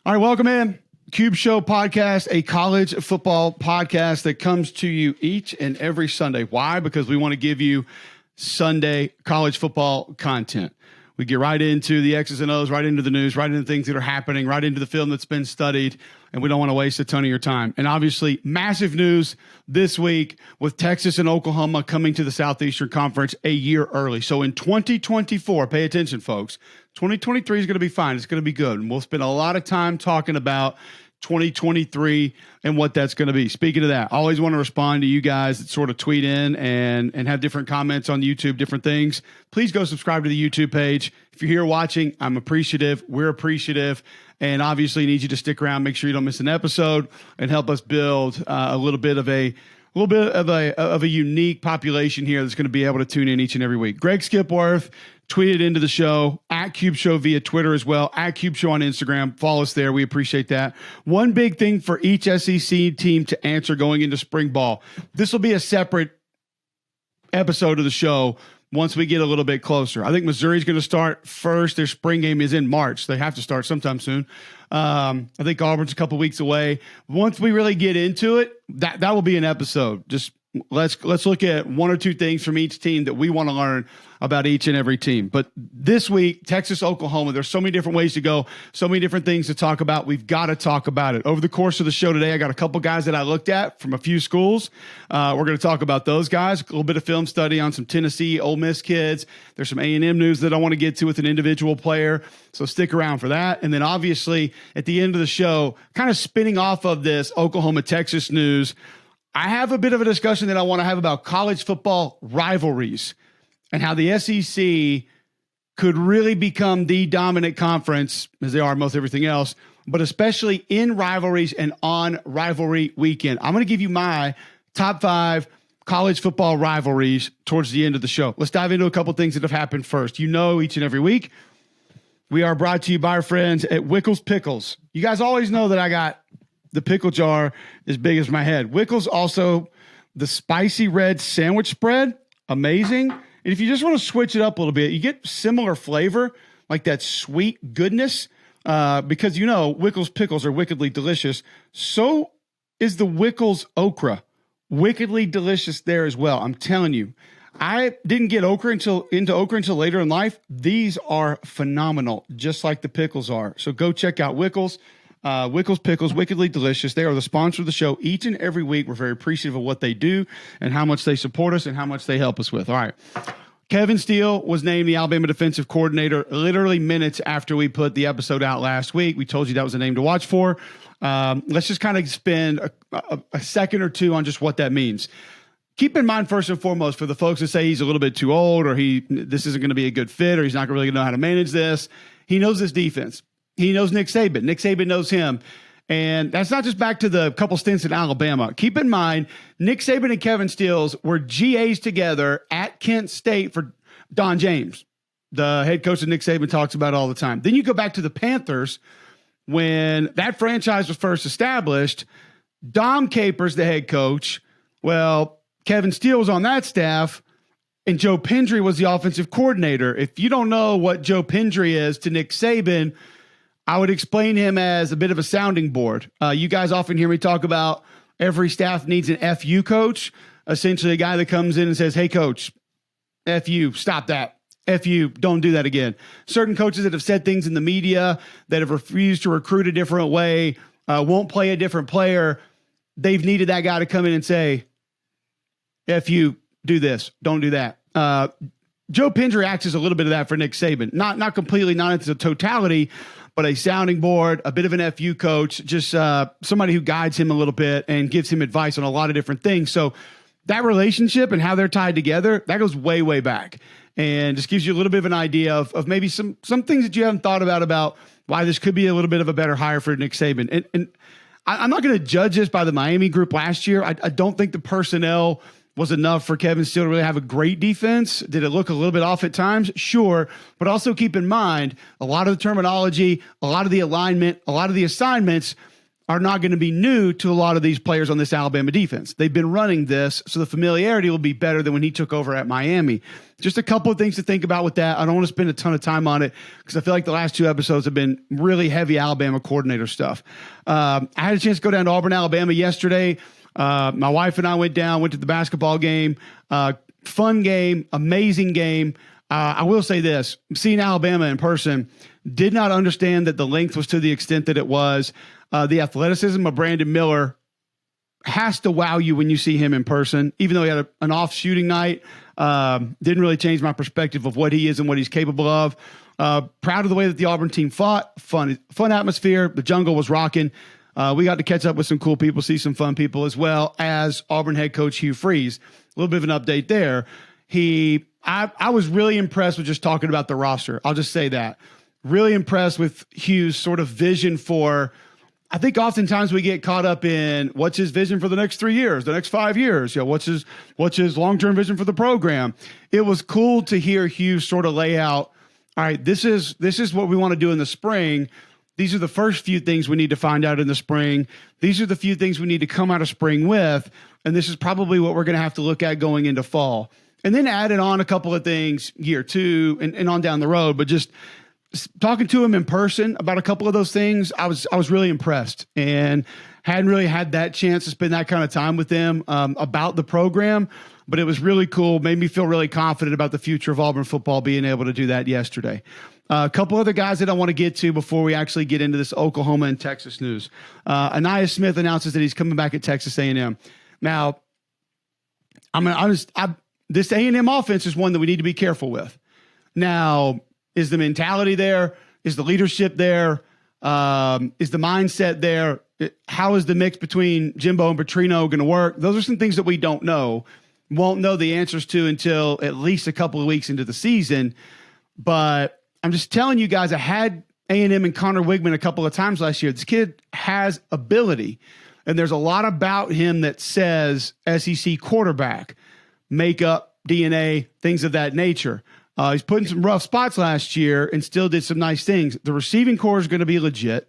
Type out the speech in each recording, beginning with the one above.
All right, welcome in. Cube Show podcast, a college football podcast that comes to you each and every Sunday. Why? Because we want to give you Sunday college football content. We get right into the X's and O's, right into the news, right into things that are happening, right into the film that's been studied, and we don't want to waste a ton of your time. And obviously, massive news this week with Texas and Oklahoma coming to the Southeastern Conference a year early. So in 2024, pay attention, folks, 2023 is going to be fine. It's going to be good. And we'll spend a lot of time talking about 2023 and what that's going to be. Speaking of that, I always want to respond to you guys that sort of tweet in and have different comments on YouTube, different things. Please go subscribe to the YouTube page. If you're here watching, I'm appreciative. We're appreciative. And obviously need you to stick around, make sure you don't miss an episode, and help us build a little bit of a unique population here that's going to be able to tune in each and every week. Greg Skipworth tweeted into the show, at Cube Show via Twitter as well, at Cube Show on Instagram. Follow us there. We appreciate that. One big thing for each SEC team to answer going into spring ball. This will be a separate episode of the show once we get a little bit closer. I think Missouri's going to start first. Their spring game is in March. They have to start sometime soon. I think Auburn's a couple weeks away. Once we really get into it, that will be an episode. Just let's look at one or two things from each team that we want to learn about each and every team. But this week, Texas, Oklahoma, there's so many different ways to go, so many different things to talk about. We've got to talk about it. Over the course of the show today, I got a couple guys that I looked at from a few schools. We're going to talk about those guys, a little bit of film study on some Tennessee, Ole Miss kids. There's some A&M news that I want to get to with an individual player, so stick around for that. And then obviously at the end of the show, kind of spinning off of this Oklahoma, Texas news, I have a bit of a discussion that I want to have about college football rivalries and how the SEC could really become the dominant conference, as they are in most everything else, but especially in rivalries and on rivalry weekend. I'm going to give you my top 5 college football rivalries towards the end of the show. Let's dive into a couple things that have happened first. You know, each and every week, we are brought to you by our friends at Wickles Pickles. You guys always know that I got the pickle jar as big as my head. Wickles also, the spicy red sandwich spread, amazing. And if you just want to switch it up a little bit, you get similar flavor, like that sweet goodness, because you know Wickles Pickles are wickedly delicious. So is the Wickles okra. Wickedly delicious there as well. I'm telling you. I didn't get into okra until later in life. These are phenomenal, just like the pickles are. So go check out Wickles. Wickles Pickles, wickedly delicious. They are the sponsor of the show each and every week. We're very appreciative of what they do and how much they support us and how much they help us with. All right. Kevin Steele was named the Alabama defensive coordinator literally minutes after we put the episode out last week. We told you that was a name to watch for. Let's just kind of spend a second or two on just what that means. Keep in mind, first and foremost, for the folks that say he's a little bit too old or this isn't going to be a good fit or he's not really going to know how to manage this, he knows this defense. He knows Nick Saban. Nick Saban knows him. And that's not just back to the couple stints in Alabama. Keep in mind, Nick Saban and Kevin Steele were GAs together at Kent State for Don James, the head coach that Nick Saban talks about all the time. Then you go back to the Panthers when that franchise was first established. Dom Capers, the head coach. Well, Kevin Steele was on that staff, and Joe Pendry was the offensive coordinator. If you don't know what Joe Pendry is to Nick Saban, I would explain him as a bit of a sounding board. You guys often hear me talk about every staff needs an FU coach, essentially a guy that comes in and says, hey, coach, FU, stop that. FU, don't do that again. Certain coaches that have said things in the media that have refused to recruit a different way, won't play a different player, they've needed that guy to come in and say, FU, do this, don't do that. Joe Pendry acts as a little bit of that for Nick Saban. Not completely, not into the totality, but a sounding board, a bit of an FU coach, just somebody who guides him a little bit and gives him advice on a lot of different things. So that relationship and how they're tied together, that goes way, way back. And just gives you a little bit of an idea of maybe some things that you haven't thought about why this could be a little bit of a better hire for Nick Saban. And I'm not going to judge this by the Miami group last year. I don't think the personnel was enough for Kevin Steele to really have a great defense. Did it look a little bit off at times? Sure. But also keep in mind, a lot of the terminology, a lot of the alignment, a lot of the assignments are not going to be new to a lot of these players on this Alabama defense. They've been running this, so the familiarity will be better than when he took over at Miami. Just a couple of things to think about with that. I don't want to spend a ton of time on it because I feel like the last 2 episodes have been really heavy Alabama coordinator stuff. I had a chance to go down to Auburn, Alabama yesterday. My wife and I went to the basketball game. Fun game, amazing game. I will say this, seeing Alabama in person, did not understand that the length was to the extent that it was. The athleticism of Brandon Miller has to wow you when you see him in person, even though he had an off shooting night. Didn't really change my perspective of what he is and what he's capable of. Proud of the way that the Auburn team fought. Fun atmosphere. The jungle was rocking. We got to catch up with some cool people, see some fun people, as well as Auburn head coach Hugh Freeze. A little bit of an update there. I was really impressed with just talking about the roster. I'll just say that. Really impressed with Hugh's sort of vision for, I think oftentimes we get caught up in what's his vision for the next 3 years, the next 5 years, what's his long-term vision for the program. It was cool to hear Hugh sort of lay out, all right, this is what we want to do in the spring. These are the first few things we need to find out in the spring. These are the few things we need to come out of spring with. And this is probably what we're going to have to look at going into fall. And then added on a couple of things year 2 and on down the road. But just talking to him in person about a couple of those things, I was really impressed and hadn't really had that chance to spend that kind of time with them about the program. But it was really cool. Made me feel really confident about the future of Auburn football being able to do that yesterday. A couple other guys that I want to get to before we actually get into this Oklahoma and Texas news. Anaya Smith announces that he's coming back at Texas A&M. Now, this A&M offense is one that we need to be careful with. Now, is the mentality there? Is the leadership there? Is the mindset there? How is the mix between Jimbo and Petrino going to work? Those are some things that we don't know. Won't know the answers to until at least a couple of weeks into the season. But I'm just telling you guys, I had A&M and Connor Wigman a couple of times last year. This kid has ability, and there's a lot about him that says SEC quarterback, makeup, DNA, things of that nature. He's put in some rough spots last year and still did some nice things. The receiving core is going to be legit.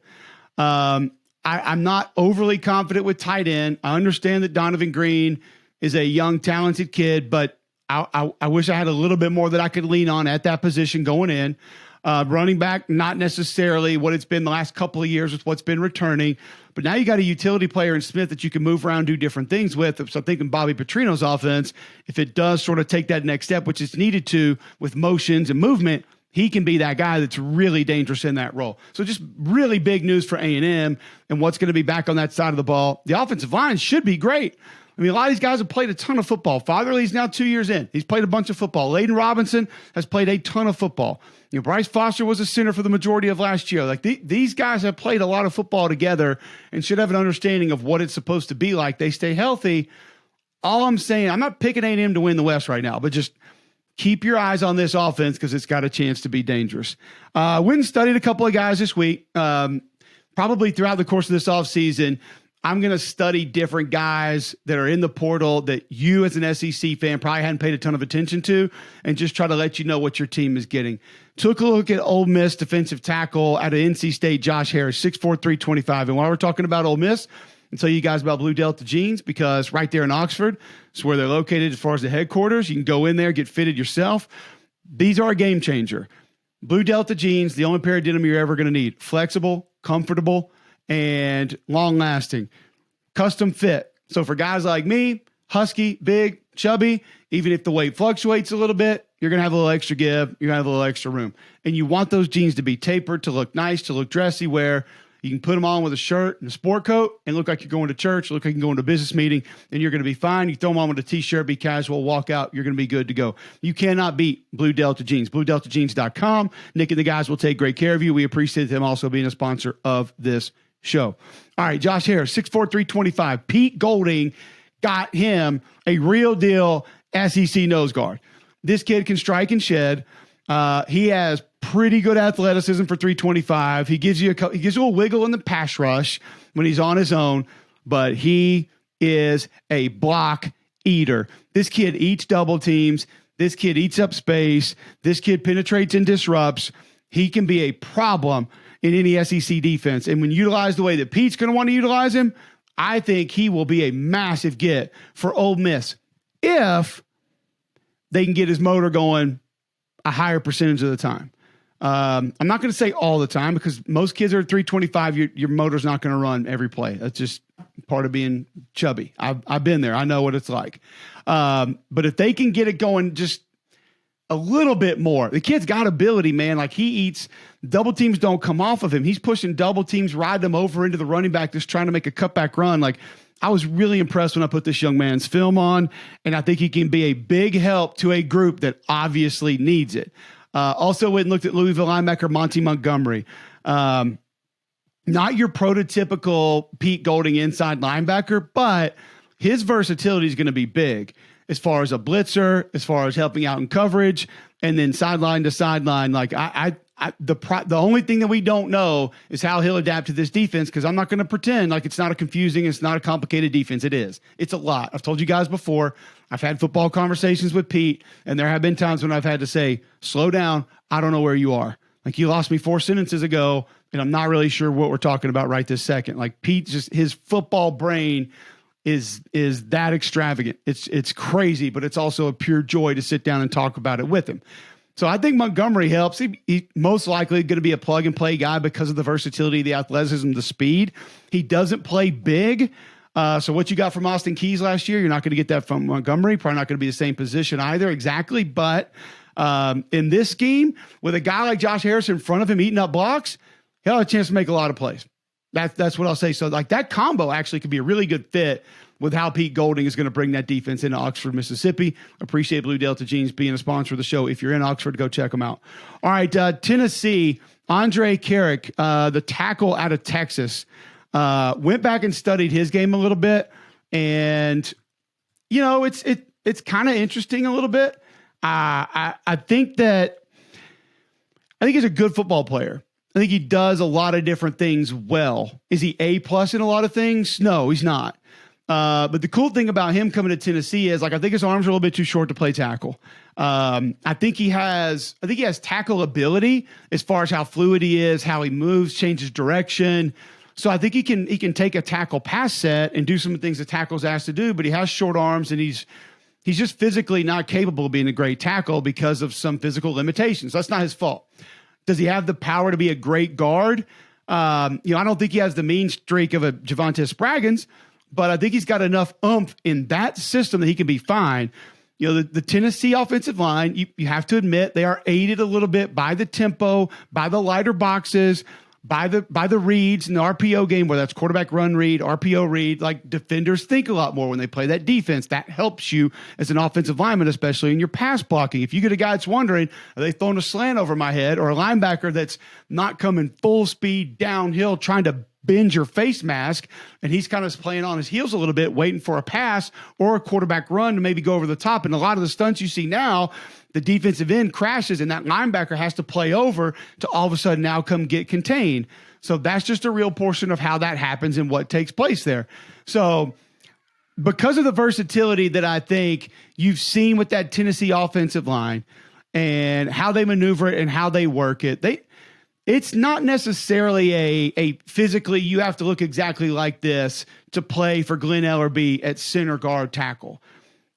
I'm not overly confident with tight end. I understand that Donovan Green is a young, talented kid, but I wish I had a little bit more that I could lean on at that position going in. Running back, not necessarily what it's been the last couple of years with what's been returning, but now you got a utility player in Smith that you can move around, do different things with. So I think in Bobby Petrino's offense, if it does sort of take that next step, which it's needed to with motions and movement, he can be that guy that's really dangerous in that role. So just really big news for A&M and what's going to be back on that side of the ball. The offensive line should be great. I mean, a lot of these guys have played a ton of football. Fatherly's now 2 years in. He's played a bunch of football. Layden Robinson has played a ton of football. Bryce Foster was a center for the majority of last year. Like these guys have played a lot of football together and should have an understanding of what it's supposed to be like. They stay healthy. All I'm saying, I'm not picking A&M to win the West right now, but just keep your eyes on this offense because it's got a chance to be dangerous. Went and studied a couple of guys this week. Probably throughout the course of this offseason, I'm going to study different guys that are in the portal that you as an SEC fan probably hadn't paid a ton of attention to and just try to let you know what your team is getting. Took a look at Ole Miss defensive tackle out of NC State, Josh Harris, 6'4", 325. And while we're talking about Ole Miss, I'll tell you guys about Blue Delta Jeans because right there in Oxford is where they're located as far as the headquarters. You can go in there, get fitted yourself. These are a game changer. Blue Delta Jeans, the only pair of denim you're ever going to need. Flexible, comfortable, and long-lasting. Custom fit. So for guys like me, husky, big, chubby, even if the weight fluctuates a little bit, you're going to have a little extra give. You're going to have a little extra room. And you want those jeans to be tapered, to look nice, to look dressy, where you can put them on with a shirt and a sport coat and look like you're going to church, look like you can go into a business meeting, and you're going to be fine. You throw them on with a T-shirt, be casual, walk out, you're going to be good to go. You cannot beat Blue Delta Jeans. BlueDeltaJeans.com. Nick and the guys will take great care of you. We appreciate them also being a sponsor of this show. All right, Josh Harris, 6'4", 325. Pete Golding got him a real deal SEC nose guard. This kid can strike and shed. He has pretty good athleticism for 325. He gives you a wiggle in the pass rush when he's on his own, but he is a block eater. This kid eats double teams. This kid eats up space. This kid penetrates and disrupts. He can be a problem in any SEC defense. And when utilized the way that Pete's going to want to utilize him, I think he will be a massive get for Ole Miss if they can get his motor going a higher percentage of the time. I'm not going to say all the time because most kids are at 325. Your motor's not going to run every play. That's just part of being chubby. I've been there. I know what it's like. But if they can get it going just a little bit more, the kid's got ability, man. Like he eats, double teams don't come off of him. He's pushing double teams, ride them over into the running back, just trying to make a cutback run. Like I was really impressed when I put this young man's film on, and I think he can be a big help to a group that obviously needs it. Also went and looked at Louisville linebacker Monty Montgomery. Not your prototypical Pete Golding inside linebacker, but his versatility is going to be big as far as a blitzer, as far as helping out in coverage, and then sideline to sideline. Like the only thing that we don't know is how he'll adapt to this defense, because I'm not going to pretend like it's not a confusing, it's not a complicated defense. It is. It's a lot. I've told you guys before, I've had football conversations with Pete, and there have been times when I've had to say, slow down, I don't know where you are. Like you lost me 4 sentences ago, and I'm not really sure what we're talking about right this second. Like Pete, just his football brain is that extravagant. It's crazy, but it's also a pure joy to sit down and talk about it with him. So I think Montgomery helps. He most likely going to be a plug-and-play guy because of the versatility, the athleticism, the speed. He doesn't play big. So what you got from Austin Keys last year, you're not going to get that from Montgomery. Probably not going to be the same position either exactly. But in this scheme, with a guy like Josh Harris in front of him eating up blocks, he'll have a chance to make a lot of plays. That's what I'll say. So like that combo actually could be a really good fit with how Pete Golding is going to bring that defense into Oxford, Mississippi. Appreciate Blue Delta Jeans being a sponsor of the show. If you're in Oxford, go check them out. All right, Tennessee, Andre Carrick, the tackle out of Texas, went back and studied his game a little bit. And, you know, it's kind of interesting a little bit. I think he's a good football player. I think he does a lot of different things well. Is he A+ in a lot of things? No, he's not. But the cool thing about him coming to Tennessee is, like, I think his arms are a little bit too short to play tackle. I think he has tackle ability as far as how fluid he is, how he moves, changes direction. So I think he can take a tackle pass set and do some of the things the tackle's asked to do, but he has short arms and he's just physically not capable of being a great tackle because of some physical limitations. That's not his fault. Does he have the power to be a great guard? I don't think he has the mean streak of a Javonte Spraggins, but I think he's got enough oomph in that system that he can be fine. You know, the Tennessee offensive line, you have to admit, they are aided a little bit by the tempo, by the lighter boxes, by the reads in the RPO game, where that's quarterback run read, RPO read. Like, defenders think a lot more when they play that defense. That helps you as an offensive lineman, especially in your pass blocking. If you get a guy that's wondering, are they throwing a slant over my head, or a linebacker that's not coming full speed downhill trying to bend your face mask, and he's kind of playing on his heels a little bit, waiting for a pass or a quarterback run to maybe go over the top. And a lot of the stunts you see now, the defensive end crashes and that linebacker has to play over to all of a sudden now come get contained. So that's just a real portion of how that happens and what takes place there. So because of the versatility that I think you've seen with that Tennessee offensive line and how they maneuver it and how they work it, it's not necessarily a physically you have to look exactly like this to play for Glenn Ellerbe at center guard tackle.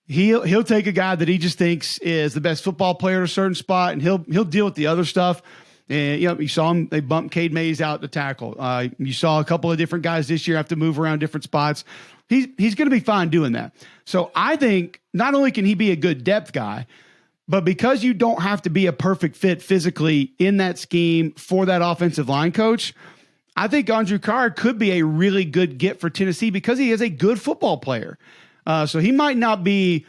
He'll take a guy that he just thinks is the best football player at a certain spot, and he'll deal with the other stuff. And you saw him; they bumped Cade Mays out to tackle. You saw a couple of different guys this year have to move around different spots. He's going to be fine doing that. So I think not only can he be a good depth guy, but because you don't have to be a perfect fit physically in that scheme for that offensive line coach, I think Andrew Carr could be a really good get for Tennessee because he is a good football player. So he might not be,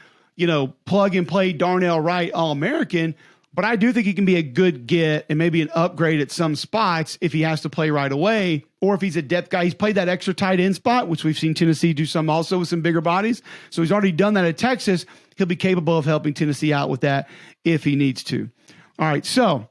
plug and play Darnell Wright All-American, but I do think he can be a good get and maybe an upgrade at some spots if he has to play right away, or if he's a depth guy. He's played that extra tight end spot, which we've seen Tennessee do some also with some bigger bodies. So he's already done that at Texas. He'll be capable of helping Tennessee out with that if he needs to. All right, so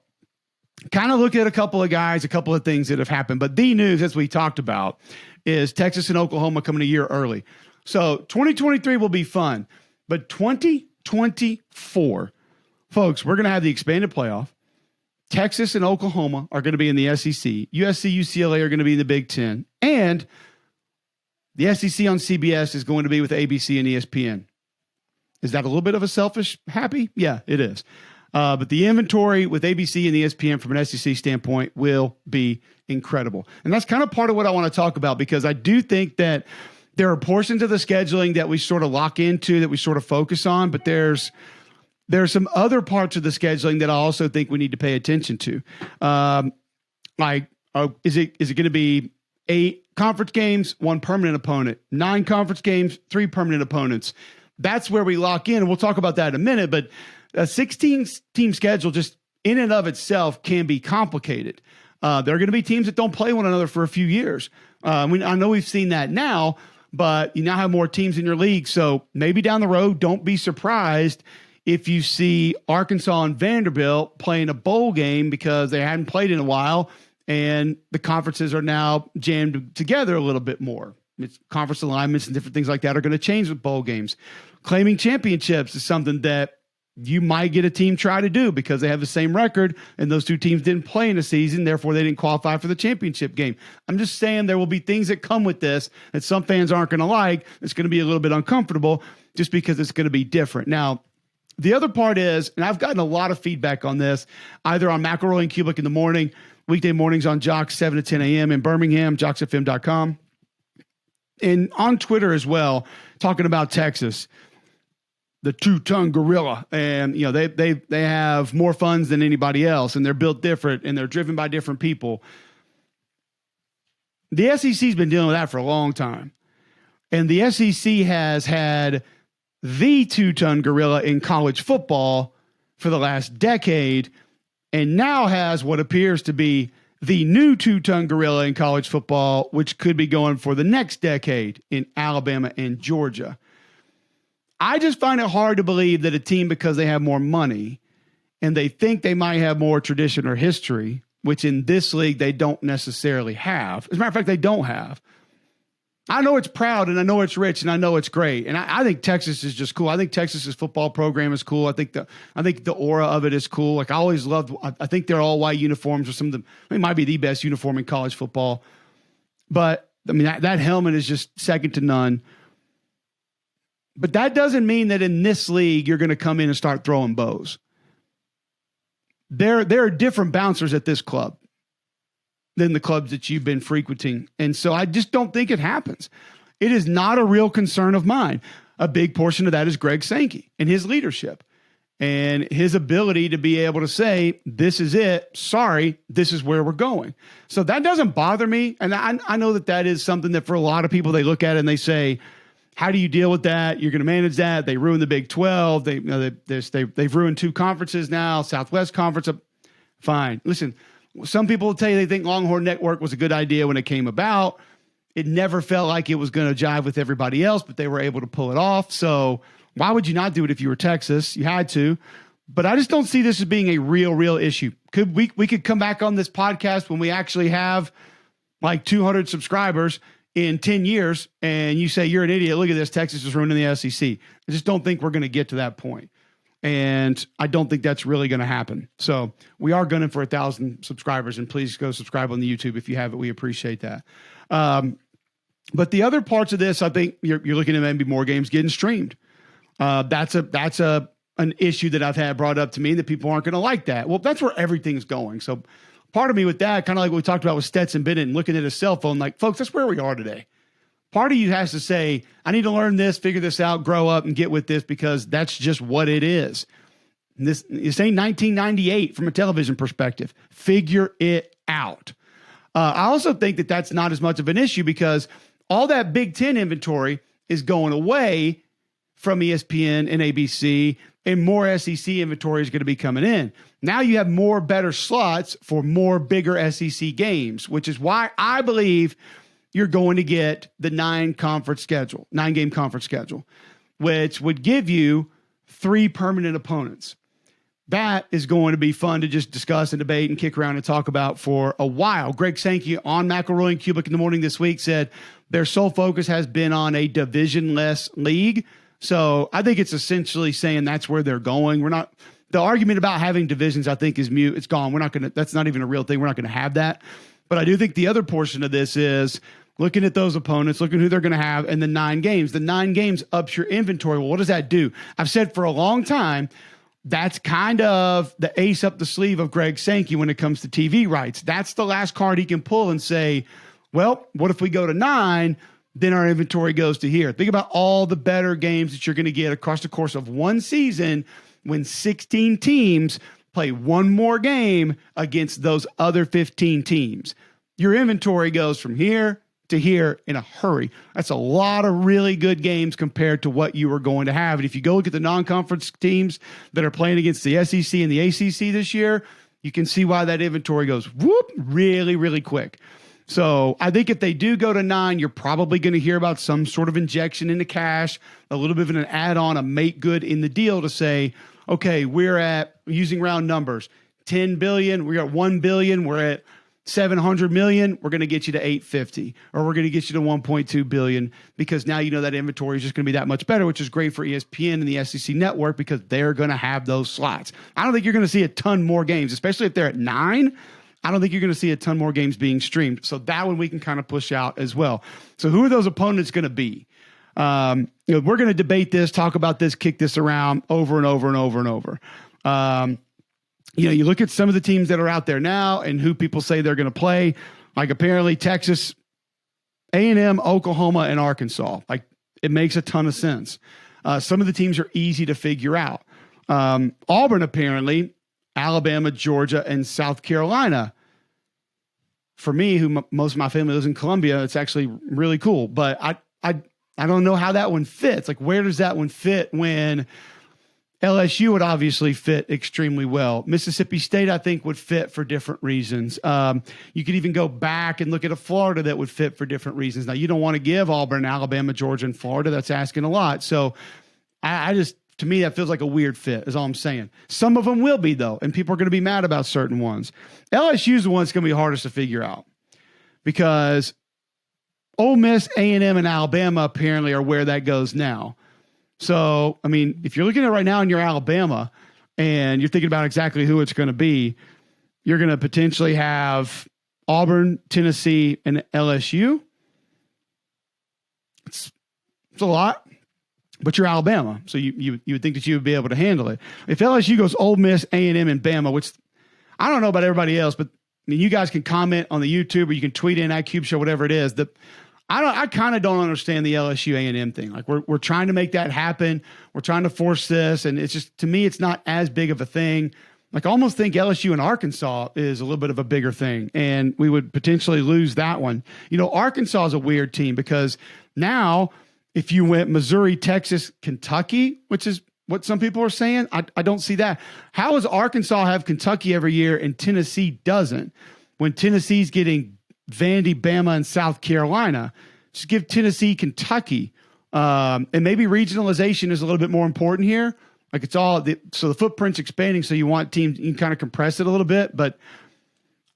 kind of look at a couple of guys, a couple of things that have happened. But the news, as we talked about, is Texas and Oklahoma coming a year early. So 2023 will be fun, but 2024, folks, we're going to have the expanded playoff. Texas and Oklahoma are going to be in the SEC. USC, UCLA are going to be in the Big Ten. And the SEC on CBS is going to be with ABC and ESPN. Is that a little bit of a selfish happy? Yeah, it is. But the inventory with ABC and ESPN from an SEC standpoint will be incredible. And that's kind of part of what I want to talk about, because I do think that there are portions of the scheduling that we sort of lock into, that we sort of focus on, but there's some other parts of the scheduling that I also think we need to pay attention to. Is it going to be 8 conference games, 1 permanent opponent, 9 conference games, 3 permanent opponents? That's where we lock in, and we'll talk about that in a minute. But a 16-team schedule just in and of itself can be complicated. There are going to be teams that don't play one another for a few years. I know we've seen that now, but you now have more teams in your league. So maybe down the road, don't be surprised if you see Arkansas and Vanderbilt playing a bowl game because they hadn't played in a while, and the conferences are now jammed together a little bit more. It's conference alignments and different things like that are going to change with bowl games. Claiming championships is something that you might get a team try to do because they have the same record and those 2 teams didn't play in a season. Therefore, they didn't qualify for the championship game. I'm just saying there will be things that come with this that some fans aren't going to like. It's going to be a little bit uncomfortable just because it's going to be different. Now, the other part is, and I've gotten a lot of feedback on this, either on McElroy and Cubelic in the morning, weekday mornings on Jock 7 to 10 a.m. in Birmingham, jocksfm.com, and on Twitter as well, talking about Texas, the 2-ton gorilla. And, you know, they have more funds than anybody else, and they're built different, and they're driven by different people. The SEC's been dealing with that for a long time. And the SEC has had the 2-ton gorilla in college football for the last decade, and now has what appears to be the new 2-ton gorilla in college football, which could be going for the next decade in Alabama and Georgia. I just find it hard to believe that a team, because they have more money and they think they might have more tradition or history, which in this league they don't necessarily have. As a matter of fact, they don't have. I know it's proud, and I know it's rich, and I know it's great. And I think Texas is just cool. I think Texas's football program is cool. I think the aura of it is cool. Like, I always loved, I think their all white uniforms are some of them. They might be the best uniform in college football. But I mean, that helmet is just second to none. But that doesn't mean that in this league you're going to come in and start throwing bows. There are different bouncers at this club than the clubs that you've been frequenting. And so I just don't think it happens. It is not a real concern of mine. A big portion of that is Greg Sankey and his leadership and his ability to be able to say, this is it. Sorry, this is where we're going. So that doesn't bother me. And I know that is something that for a lot of people, they look at it and they say, how do you deal with that? You're going to manage that. They ruined the Big 12. They've ruined 2 conferences now, Southwest Conference. Fine. Listen, some people will tell you they think Longhorn Network was a good idea when it came about. It never felt like it was going to jive with everybody else, but they were able to pull it off. So why would you not do it if you were Texas? You had to. But I just don't see this as being a real issue. We could come back on this podcast when we actually have like 200 subscribers in 10 years, and you say, you're an idiot. Look at this. Texas is ruining the SEC. I just don't think we're going to get to that point. And I don't think that's really going to happen. So we are gunning for 1,000 subscribers, and please go subscribe on the YouTube if you have it. We appreciate that. But the other parts of this, I think you're looking at maybe more games getting streamed. That's an issue that I've had brought up to me that people aren't going to like that. Well, that's where everything's going. So part of me with that, kind of like what we talked about with Stetson Bennett and looking at his cell phone, like, folks, that's where we are today. Part of you has to say, I need to learn this, figure this out, grow up, and get with this, because that's just what it is. This ain't 1998 from a television perspective. Figure it out. I also think that that's not as much of an issue because all that Big Ten inventory is going away from ESPN and ABC, and more SEC inventory is going to be coming in. Now you have more better slots for more bigger SEC games, which is why I believe you're going to get the 9-game conference schedule, which would give you 3 permanent opponents. That is going to be fun to just discuss and debate and kick around and talk about for a while. Greg Sankey on McElroy and Cubelic in the morning this week said their sole focus has been on a division-less league. So I think it's essentially saying that's where they're going. the argument about having divisions, I think, is mute. It's gone. That's not even a real thing. We're not going to have that. But I do think the other portion of this is looking at those opponents, looking who they're going to have, and the 9 games. The 9 games ups your inventory. Well, what does that do? I've said for a long time, that's kind of the ace up the sleeve of Greg Sankey when it comes to TV rights. That's the last card he can pull and say, well, what if we go to 9? Then our inventory goes to here. Think about all the better games that you're going to get across the course of one season when 16 teams play one more game against those other 15 teams. Your inventory goes from here to here in a hurry. That's a lot of really good games compared to what you were going to have. And if you go look at the non-conference teams that are playing against the SEC and the ACC this year, you can see why that inventory goes whoop really, really quick. So I think if they do go to 9, you're probably going to hear about some sort of injection into cash, a little bit of an add-on, a make good in the deal to say, okay, we're at, using round numbers, 10 billion, we're at 1 billion, we're at 700 million, we're going to get you to 850, or we're going to get you to 1.2 billion, because now you know that inventory is just going to be that much better, which is great for ESPN and the SEC network because they're going to have those slots. I don't think you're going to see a ton more games, especially if they're at 9. I don't think you're going to see a ton more games being streamed. So that one we can kind of push out as well. So who are those opponents going to be? We're going to debate this, talk about this, kick this around over and over and over and over. You look at some of the teams that are out there now and who people say they're going to play. Like apparently Texas, A&M, Oklahoma, and Arkansas. Like it makes a ton of sense. Some of the teams are easy to figure out. Auburn apparently, Alabama, Georgia, and South Carolina. For me, who most of my family lives in Columbia, it's actually really cool. But I don't know how that one fits. Like, where does that one fit when LSU would obviously fit extremely well? Mississippi State, I think, would fit for different reasons. You could even go back and look at a Florida that would fit for different reasons. Now, you don't want to give Auburn, Alabama, Georgia, and Florida. That's asking a lot. So I just, to me, that feels like a weird fit is all I'm saying. Some of them will be, though, and people are going to be mad about certain ones. LSU is the one that's going to be hardest to figure out because Ole Miss, A&M, and Alabama apparently are where that goes now. So, I mean, if you're looking at it right now and you're Alabama and you're thinking about exactly who it's going to be, you're going to potentially have Auburn, Tennessee, and LSU. It's a lot. But you're Alabama, so you would think that you would be able to handle it. If LSU goes Ole Miss, A&M, and Bama, which I don't know about everybody else, but I mean, you guys can comment on the YouTube or you can tweet in at Cube Show, whatever it is. I kind of don't understand the LSU A&M thing. Like we're trying to make that happen. We're trying to force this, and it's just, to me, it's not as big of a thing. Like I almost think LSU and Arkansas is a little bit of a bigger thing, and we would potentially lose that one. Arkansas is a weird team because now, if you went Missouri, Texas, Kentucky, which is what some people are saying, I don't see that. How does Arkansas have Kentucky every year and Tennessee doesn't? When Tennessee's getting Vandy, Bama, and South Carolina, just give Tennessee Kentucky. And maybe regionalization is a little bit more important here. Like it's all, so the footprint's expanding, so you want teams, you can kind of compress it a little bit, but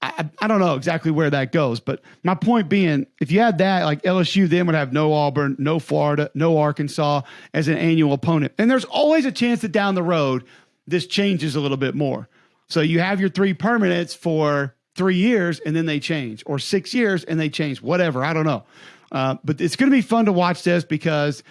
I don't know exactly where that goes, but my point being, if you had that, like LSU then would have no Auburn, no Florida, no Arkansas as an annual opponent. And there's always a chance that down the road, this changes a little bit more. So you have your 3 permanents for 3 years and then they change, or 6 years and they change, whatever. I don't know. But it's going to be fun to watch this because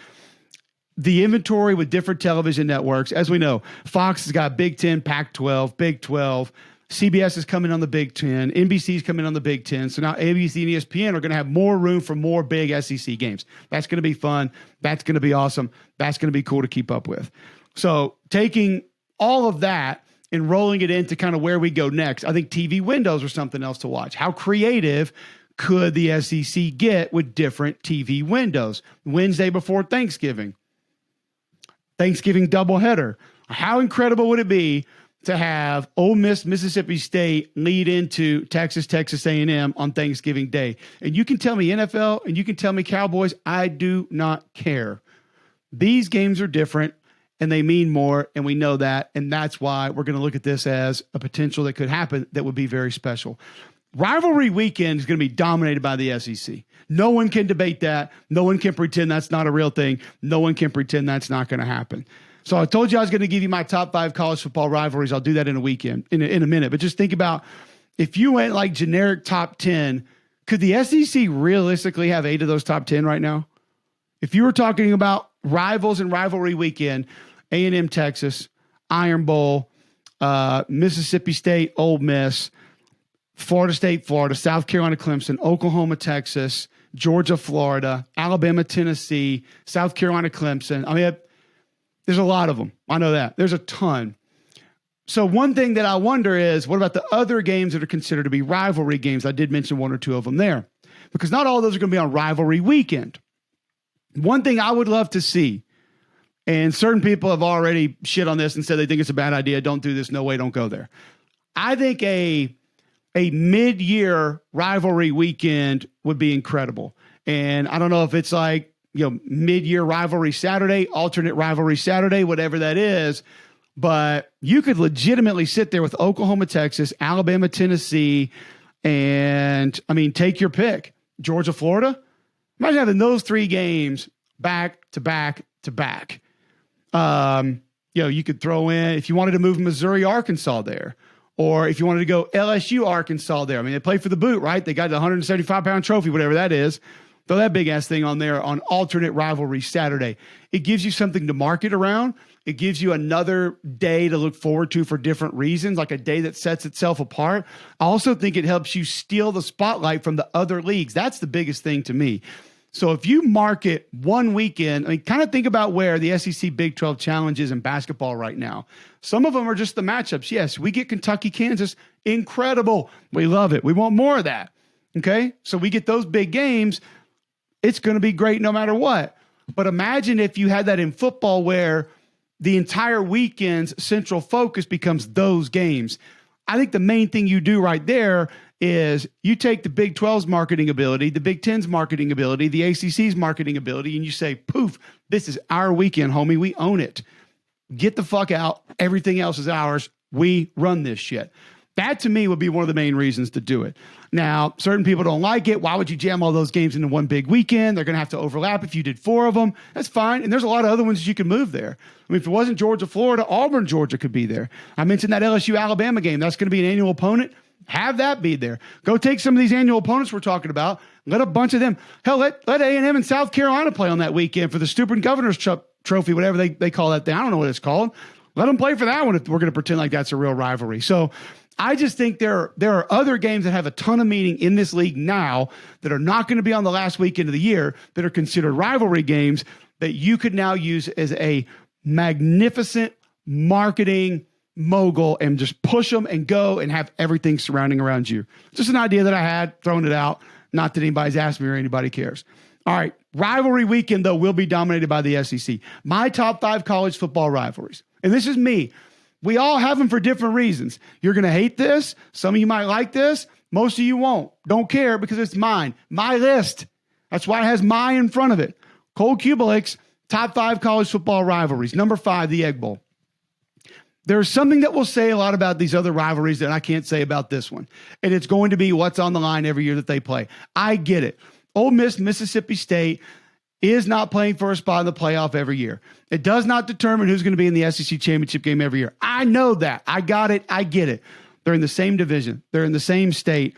the inventory with different television networks, as we know, Fox has got Big 10, Pac-12, Big 12, CBS is coming on the Big 10. NBC is coming on the Big 10. So now ABC and ESPN are going to have more room for more big SEC games. That's going to be fun. That's going to be awesome. That's going to be cool to keep up with. So taking all of that and rolling it into kind of where we go next, I think TV windows are something else to watch. How creative could the SEC get with different TV windows? Wednesday before Thanksgiving doubleheader. How incredible would it be to have Ole Miss, Mississippi State lead into Texas A&M on Thanksgiving Day? And you can tell me NFL and you can tell me Cowboys, I do not care. These games are different and they mean more, and we know that, and that's why we're going to look at this as a potential that could happen that would be very special. Rivalry weekend is going to be dominated by the SEC. No one can debate that. No one can pretend that's not a real thing. No one can pretend that's not going to happen. So I told you I was going to give you my top 5 college football rivalries. I'll do that in a minute. But just think about if you went like generic top 10, could the SEC realistically have 8 of those top 10 right now? If you were talking about rivals and rivalry weekend, A&M Texas, Iron Bowl, Mississippi State, Ole Miss, Florida State, Florida, South Carolina, Clemson, Oklahoma, Texas, Georgia, Florida, Alabama, Tennessee, South Carolina, Clemson. I mean, there's a lot of them. I know that. There's a ton. So one thing that I wonder is, what about the other games that are considered to be rivalry games? I did mention 1 or 2 of them there, because not all of those are going to be on rivalry weekend. One thing I would love to see, and certain people have already shit on this and said they think it's a bad idea. Don't do this. No way. Don't go there. I think a mid-year rivalry weekend would be incredible. And I don't know if it's like, mid-year rivalry Saturday, alternate rivalry Saturday, whatever that is. But you could legitimately sit there with Oklahoma, Texas, Alabama, Tennessee, and take your pick. Georgia, Florida. Imagine having those 3 games back to back to back. You could throw in, if you wanted to move Missouri, Arkansas there, or if you wanted to go LSU, Arkansas there. They play for the boot, right? They got the 175-pound trophy, whatever that is. Throw that big-ass thing on there on alternate rivalry Saturday. It gives you something to market around. It gives you another day to look forward to for different reasons, like a day that sets itself apart. I also think it helps you steal the spotlight from the other leagues. That's the biggest thing to me. So if you market one weekend, kind of think about where the SEC Big 12 Challenge is in basketball right now. Some of them are just the matchups. Yes, we get Kentucky, Kansas. Incredible. We love it. We want more of that. Okay? So we get those big games. It's going to be great no matter what. But imagine if you had that in football where the entire weekend's central focus becomes those games. I think the main thing you do right there is you take the Big 12's marketing ability, the Big 10's marketing ability, the ACC's marketing ability, and you say, poof, this is our weekend, homie. We own it. Get the fuck out. Everything else is ours. We run this shit. That, to me, would be one of the main reasons to do it. Now, certain people don't like it. Why would you jam all those games into one big weekend? They're going to have to overlap if you did 4 of them. That's fine. And there's a lot of other ones you can move there. If it wasn't Georgia, Florida, Auburn, Georgia could be there. I mentioned that LSU, Alabama game. That's going to be an annual opponent. Have that be there. Go take some of these annual opponents we're talking about. Let a bunch of them. Hell, let A&M and South Carolina play on that weekend for the stupid governor's trophy, whatever they call that thing. I don't know what it's called. Let them play for that one if we're going to pretend like that's a real rivalry. So I just think there are other games that have a ton of meaning in this league now that are not going to be on the last weekend of the year that are considered rivalry games that you could now use as a magnificent marketing mogul and just push them and go and have everything surrounding around you. Just an idea that I had, throwing it out. Not that anybody's asked me or anybody cares. All right. Rivalry weekend, though, will be dominated by the SEC. My top 5 college football rivalries. And this is me. We all have them for different reasons. You're going to hate this. Some of you might like this. Most of you won't. Don't care because it's mine. My list. That's why it has my in front of it. Cole Cubelic's top 5 college football rivalries. Number 5, the Egg Bowl. There's something that will say a lot about these other rivalries that I can't say about this one. And it's going to be what's on the line every year that they play. I get it. Ole Miss, Mississippi State is not playing for a spot in the playoff every year. It does not determine who's going to be in the SEC championship game every year. I know that. I got it. I get it. They're in the same division. They're in the same state.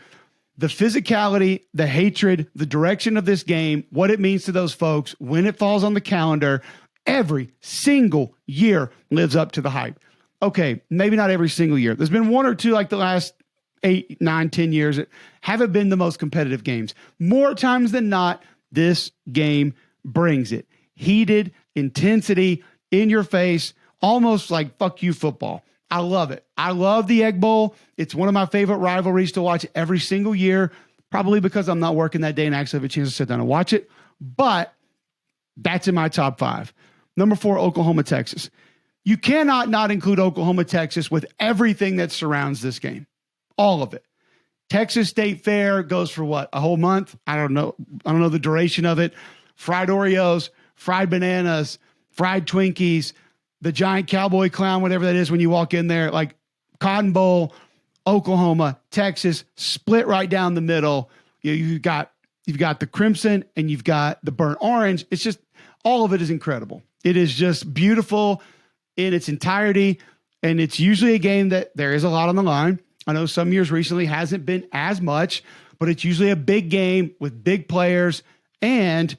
The physicality, the hatred, the direction of this game, what it means to those folks, when it falls on the calendar, every single year lives up to the hype. Okay, maybe not every single year. There's been 1 or 2 like the last 8, 9, 10 years that haven't been the most competitive games. More times than not, this game brings it. Heated, intensity, in your face, almost like fuck you football. I love it. I love the Egg Bowl. It's one of my favorite rivalries to watch every single year, probably because I'm not working that day and actually have a chance to sit down and watch it. But that's in my top 5. Number 4, Oklahoma, Texas. You cannot not include Oklahoma, Texas with everything that surrounds this game. All of it. Texas State Fair goes for what? A whole month? I don't know. I don't know the duration of it. Fried Oreos, fried bananas, fried Twinkies, the giant cowboy clown, whatever that is when you walk in there, like Cotton Bowl, Oklahoma, Texas, split right down the middle. You've got the crimson and you've got the burnt orange. It's just, all of it is incredible. It is just beautiful. in its entirety. And it's usually a game that there is a lot on the line. I know some years recently hasn't been as much, but it's usually a big game with big players, and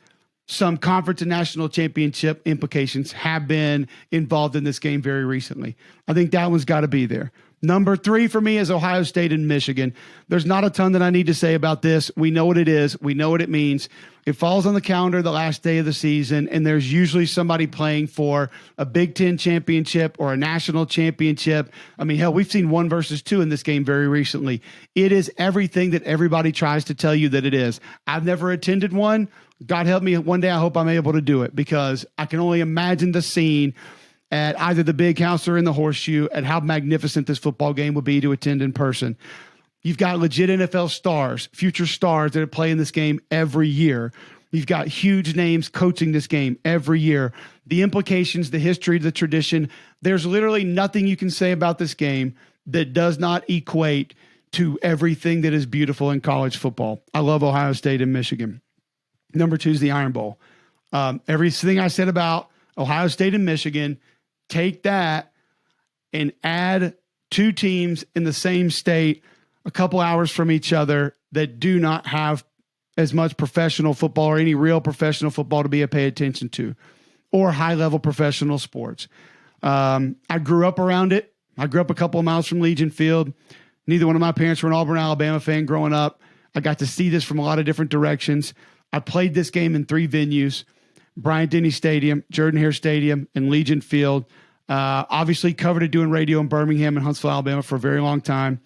some conference and national championship implications have been involved in this game very recently. I think that one's got to be there. Number 3 for me is Ohio State and Michigan. There's not a ton that I need to say about this. We know what it is. We know what it means. It falls on the calendar the last day of the season, and there's usually somebody playing for a Big Ten championship or a national championship. I mean, hell, we've seen 1 versus 2 in this game very recently. It is everything that everybody tries to tell you that it is. I've never attended one. God help me, one day I hope I'm able to do it, because I can only imagine the scene at either the Big House or in the Horseshoe at how magnificent this football game would be to attend in person. You've got legit NFL stars, future stars that play in this game every year. You've got huge names coaching this game every year. The implications, the history, the tradition, there's literally nothing you can say about this game that does not equate to everything that is beautiful in college football. I love Ohio State and Michigan. Number 2 is the Iron Bowl. Everything I said about Ohio State and Michigan, take that and add 2 teams in the same state a couple hours from each other that do not have as much professional football or any real professional football to be a pay attention to, or high-level professional sports. I grew up around it. I grew up a couple of miles from Legion Field. Neither one of my parents were an Auburn, Alabama fan growing up. I got to see this from a lot of different directions. I played this game in 3 venues: Bryant-Denny Stadium, Jordan-Hare Stadium, and Legion Field. Obviously covered it doing radio in Birmingham and Huntsville, Alabama for a very long time.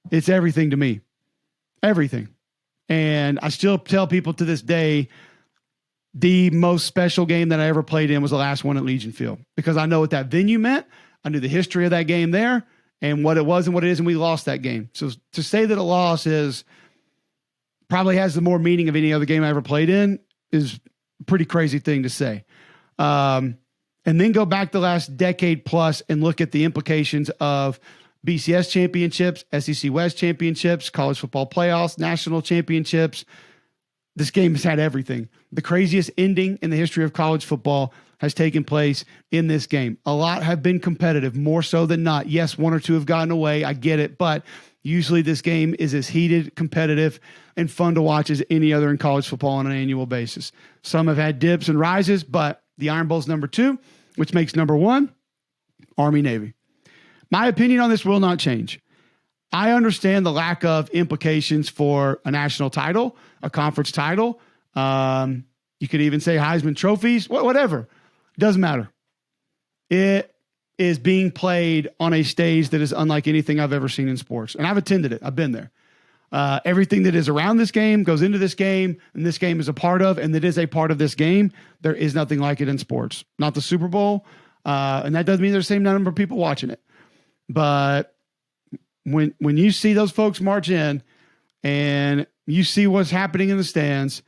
It's everything to me. Everything. And I still tell people to this day, the most special game that I ever played in was the last one at Legion Field, because I know what that venue meant. I knew the history of that game there and what it was and what it is, and we lost that game. So to say that a loss is probably has the more meaning of any other game I ever played in is a pretty crazy thing to say. And then go back the last decade plus and look at the implications of BCS championships, SEC West championships, college football playoffs, national championships. This game has had everything. The craziest ending in the history of college football has taken place in this game. A lot have been competitive, more so than not. Yes, 1 or 2 have gotten away. I get it. But usually this game is as heated, competitive, and fun to watch as any other in college football on an annual basis. Some have had dips and rises, but the Iron Bowl is number 2, which makes number 1 Army-Navy. My opinion on this will not change. I understand the lack of implications for a national title, a conference title. You could even say Heisman trophies, whatever. Doesn't matter. It is being played on a stage that is unlike anything I've ever seen in sports. And I've attended it. I've been there. Everything that is around this game goes into this game, and this game is a part of, and that is a part of this game. There is nothing like it in sports. Not the Super Bowl. And that doesn't mean there's the same number of people watching it. But when you see those folks march in and you see what's happening in the stands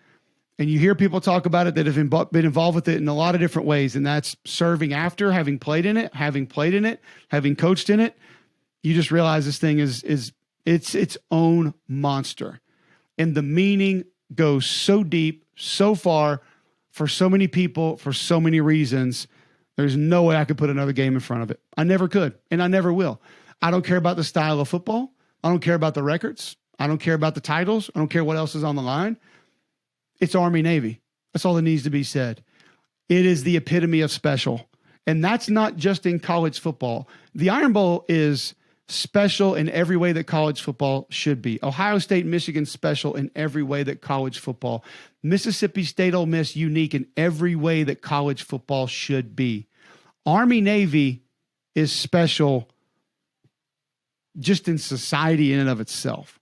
and you hear people talk about it that have been involved with it in a lot of different ways, and that's serving after, having played in it, having coached in it, you just realize this thing is its own monster. And the meaning goes so deep, so far, for so many people, for so many reasons. There's no way I could put another game in front of it. I never could, and I never will. I don't care about the style of football. I don't care about the records. I don't care about the titles. I don't care what else is on the line. It's Army-Navy. That's all that needs to be said. It is the epitome of special. And that's not just in college football. The Iron Bowl is special in every way that college football should be. Ohio State, Michigan, special in every way that college football. Mississippi State, Ole Miss, unique in every way that college football should be. Army-Navy is special just in society in and of itself.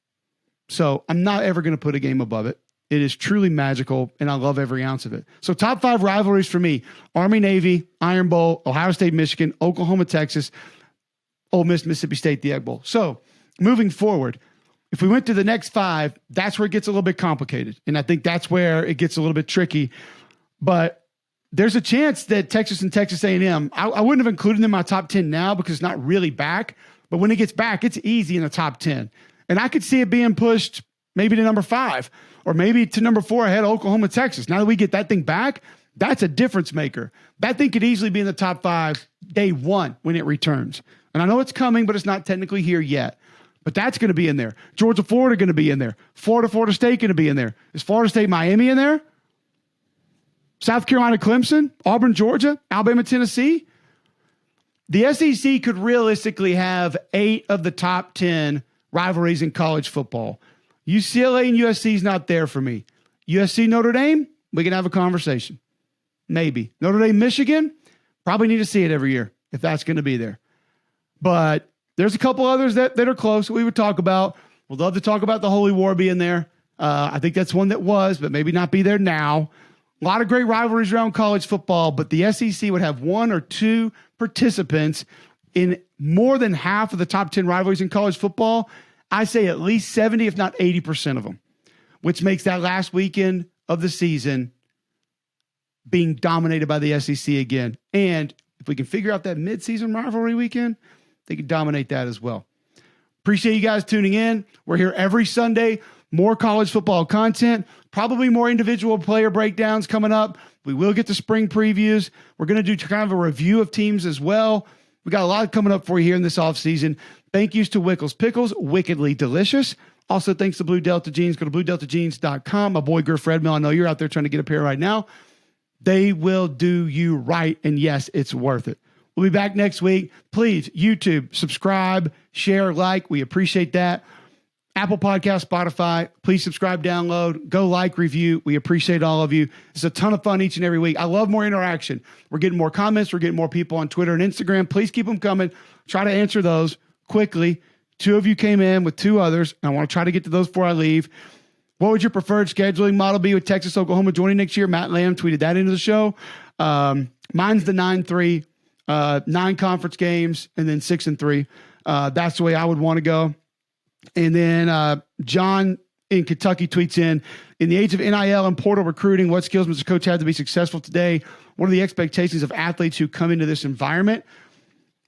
So I'm not ever going to put a game above it. It is truly magical, and I love every ounce of it. So top 5 rivalries for me: Army-Navy, Iron Bowl, Ohio State, Michigan, Oklahoma, Texas, Ole Miss, Mississippi State, the Egg Bowl. So moving forward, if we went to the next 5, that's where it gets a little bit complicated. And I think that's where it gets a little bit tricky. But there's a chance that Texas and Texas A&M, I wouldn't have included them in my top 10 now because it's not really back. But when it gets back, it's easy in the top 10. And I could see it being pushed maybe to number 5 or maybe to number 4 ahead of Oklahoma, Texas. Now that we get that thing back, That's a difference maker. That thing could easily be in the top 5 day one when it returns. And I know it's coming, but it's not technically here yet. But that's going to be in there. Georgia, Florida going to be in there. Florida State going to be in there. Is Florida State, Miami in there? South Carolina, Clemson, Auburn, Georgia, Alabama, Tennessee. The SEC could realistically have 8 of the top 10 rivalries in college football. UCLA and USC is not there for me. USC, Notre Dame, we can have a conversation. Maybe. Notre Dame, Michigan, probably need to see it every year if that's going to be there. But there's a couple others that are close that we would talk about. We'd love to talk about the Holy War being there. I think that's one that was, but maybe not be there now. A lot of great rivalries around college football, but the SEC would have 1 or 2 participants in more than half of the top 10 rivalries in college football. I say at least 70, if not 80% of them, which makes that last weekend of the season being dominated by the SEC again. And if we can figure out that midseason rivalry weekend, they can dominate that as well. Appreciate you guys tuning in. We're here every Sunday. More college football content, probably more individual player breakdowns coming up. We will get to spring previews. We're going to do kind of a review of teams as well. We got a lot coming up for you here in this offseason. Thank yous to Wickles Pickles, wickedly delicious. Also, thanks to Blue Delta Jeans. Go to bluedeltajeans.com. My boy, Griff Redmill, I know you're out there trying to get a pair right now. They will do you right, and yes, it's worth it. We'll be back next week. Please, YouTube, subscribe, share, like. We appreciate that. Apple Podcast, Spotify, please subscribe, download, go like, review. We appreciate all of you. It's a ton of fun each and every week. I love more interaction. We're getting more comments. We're getting more people on Twitter and Instagram. Please keep them coming. Try to answer those quickly. 2 of you came in with 2 others. And I want to try to get to those before I leave. What would your preferred scheduling model be with Texas, Oklahoma joining next year? Matt Lamb tweeted that into the show. Mine's the 9-3, 9 conference games, and then 6-3. That's the way I would want to go. And then John in Kentucky tweets in the age of NIL and portal recruiting, what skills must a coach have to be successful today? What are the expectations of athletes who come into this environment?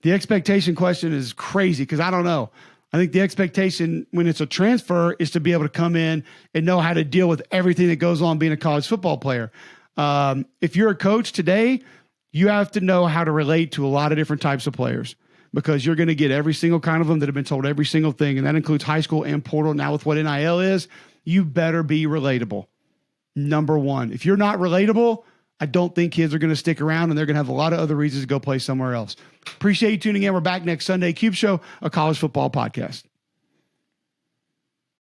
The expectation question is crazy because I don't know. I think the expectation when it's a transfer is to be able to come in and know how to deal with everything that goes on being a college football player. If you're a coach today, you have to know how to relate to a lot of different types of players, because you're going to get every single kind of them that have been told every single thing. And that includes high school and portal. Now with what NIL is, you better be relatable. Number one, if you're not relatable, I don't think kids are going to stick around, and they're going to have a lot of other reasons to go play somewhere else. Appreciate you tuning in. We're back next Sunday. Cube Show, a college football podcast.